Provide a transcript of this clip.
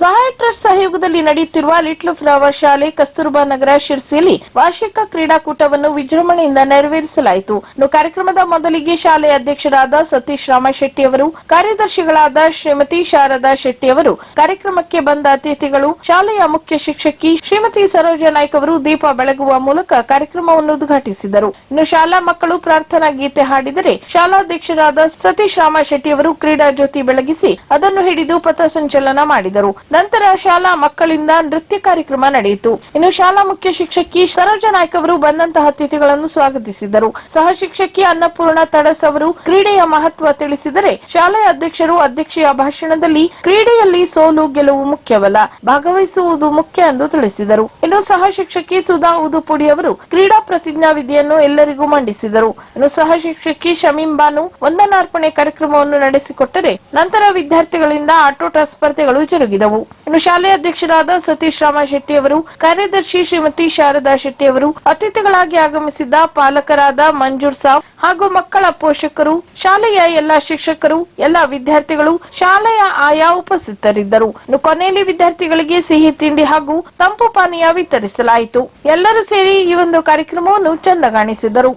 ಸಹಾಯ ಟ್ರಸ್ಟ್ ಸಹಯೋಗದಲ್ಲಿ ನಡೆಯುತ್ತಿರುವ ಲಿಟ್ಲ್ ಫ್ಲವರ್ ಶಾಲೆ ಕಸ್ತೂರ್ಬಾ ನಗರ ಶಿರ್ಸಿಯಲ್ಲಿ ವಾರ್ಷಿಕ ಕ್ರೀಡಾಕೂಟವನ್ನು ವಿಜೃಂಭಣೆಯಿಂದ ನೆರವೇರಿಸಲಾಯಿತು. ಕಾರ್ಯಕ್ರಮದ ಮೊದಲಿಗೆ ಶಾಲೆಯ ಅಧ್ಯಕ್ಷರಾದ ಸತೀಶ್ ರಾಮಶೆಟ್ಟಿ ಅವರು, ಕಾರ್ಯದರ್ಶಿಗಳಾದ ಶ್ರೀಮತಿ ಶಾರದಾ ಶೆಟ್ಟಿ ಅವರು, ಕಾರ್ಯಕ್ರಮಕ್ಕೆ ಬಂದ ಅತಿಥಿಗಳು, ಶಾಲೆಯ ಮುಖ್ಯ ಶಿಕ್ಷಕಿ ಶ್ರೀಮತಿ ಸರೋಜಾ ನಾಯ್ಕ ಅವರು ದೀಪ ಬೆಳಗುವ ಮೂಲಕ ಕಾರ್ಯಕ್ರಮವನ್ನು ಉದ್ಘಾಟಿಸಿದರು. ಇನ್ನು ಶಾಲಾ ಮಕ್ಕಳು ಪ್ರಾರ್ಥನಾ ಗೀತೆ ಹಾಡಿದರೆ, ಶಾಲಾಧ್ಯಕ್ಷರಾದ ಸತೀಶ್ ರಾಮಶೆಟ್ಟಿ ಅವರು ಕ್ರೀಡಾ ಜ್ಯೋತಿ ಬೆಳಗಿಸಿ ಅದನ್ನು ಹಿಡಿದು ಪಥಸಂಚಲನ ಮಾಡಿದರು. ನಂತರ ಶಾಲಾ ಮಕ್ಕಳಿಂದ ನೃತ್ಯ ಕಾರ್ಯಕ್ರಮ ನಡೆಯಿತು. ಇನ್ನು ಶಾಲಾ ಮುಖ್ಯ ಶಿಕ್ಷಕಿ ಸರೋಜಾ ನಾಯ್ಕ ಅವರು ಬಂದಂತಹ ಅತಿಥಿಗಳನ್ನು ಸ್ವಾಗತಿಸಿದರು. ಸಹ ಶಿಕ್ಷಕಿ ಅನ್ನಪೂರ್ಣ ತಡಸ್ ಅವರು ಕ್ರೀಡೆಯ ಮಹತ್ವ ತಿಳಿಸಿದರೆ, ಶಾಲೆಯ ಅಧ್ಯಕ್ಷರು ಅಧ್ಯಕ್ಷೀಯ ಭಾಷಣದಲ್ಲಿ ಕ್ರೀಡೆಯಲ್ಲಿ ಸೋಲು ಗೆಲುವು ಮುಖ್ಯವಲ್ಲ, ಭಾಗವಹಿಸುವುದು ಮುಖ್ಯ ಎಂದು ತಿಳಿಸಿದರು. ಇನ್ನು ಸಹ ಶಿಕ್ಷಕಿ ಸುಧಾ ಉದುಪುಡಿ ಅವರು ಕ್ರೀಡಾ ಪ್ರತಿಜ್ಞಾ ವಿಧಿಯನ್ನು ಎಲ್ಲರಿಗೂ ಮಂಡಿಸಿದರು. ಇನ್ನು ಸಹ ಶಿಕ್ಷಕಿ ಶಮೀಂ ಬಾನು ವಂದನಾರ್ಪಣೆ ಕಾರ್ಯಕ್ರಮವನ್ನು ನಡೆಸಿಕೊಟ್ಟರೆ, ನಂತರ ವಿದ್ಯಾರ್ಥಿಗಳಿಂದ ಆಟೋಟ ಸ್ಪರ್ಧೆಗಳು ಜರುಗಿದವು. ಇನ್ನು ಶಾಲೆಯ ಅಧ್ಯಕ್ಷರಾದ ಸತೀಶ್ ರಾಮಶೆಟ್ಟಿ ಅವರು, ಕಾರ್ಯದರ್ಶಿ ಶ್ರೀಮತಿ ಶಾರದಾ ಶೆಟ್ಟಿ ಅವರು, ಅತಿಥಿಗಳಾಗಿ ಆಗಮಿಸಿದ್ದ ಪಾಲಕರಾದ ಮಂಜೂರ್ ಸಾಬ್ ಹಾಗೂ ಮಕ್ಕಳ ಪೋಷಕರು, ಶಾಲೆಯ ಎಲ್ಲಾ ಶಿಕ್ಷಕರು, ಎಲ್ಲಾ ವಿದ್ಯಾರ್ಥಿಗಳು, ಶಾಲೆಯ ಆಯಾ ಉಪಸ್ಥಿತರಿದ್ದರು. ಇನ್ನು ಕೊನೆಯಲ್ಲಿ ವಿದ್ಯಾರ್ಥಿಗಳಿಗೆ ಸಿಹಿ ತಿಂಡಿ ಹಾಗೂ ತಂಪು ಪಾನೀಯ ವಿತರಿಸಲಾಯಿತು. ಎಲ್ಲರೂ ಸೇರಿ ಈ ಒಂದು ಕಾರ್ಯಕ್ರಮವನ್ನು ಚಂದಗಾಣಿಸಿದರು.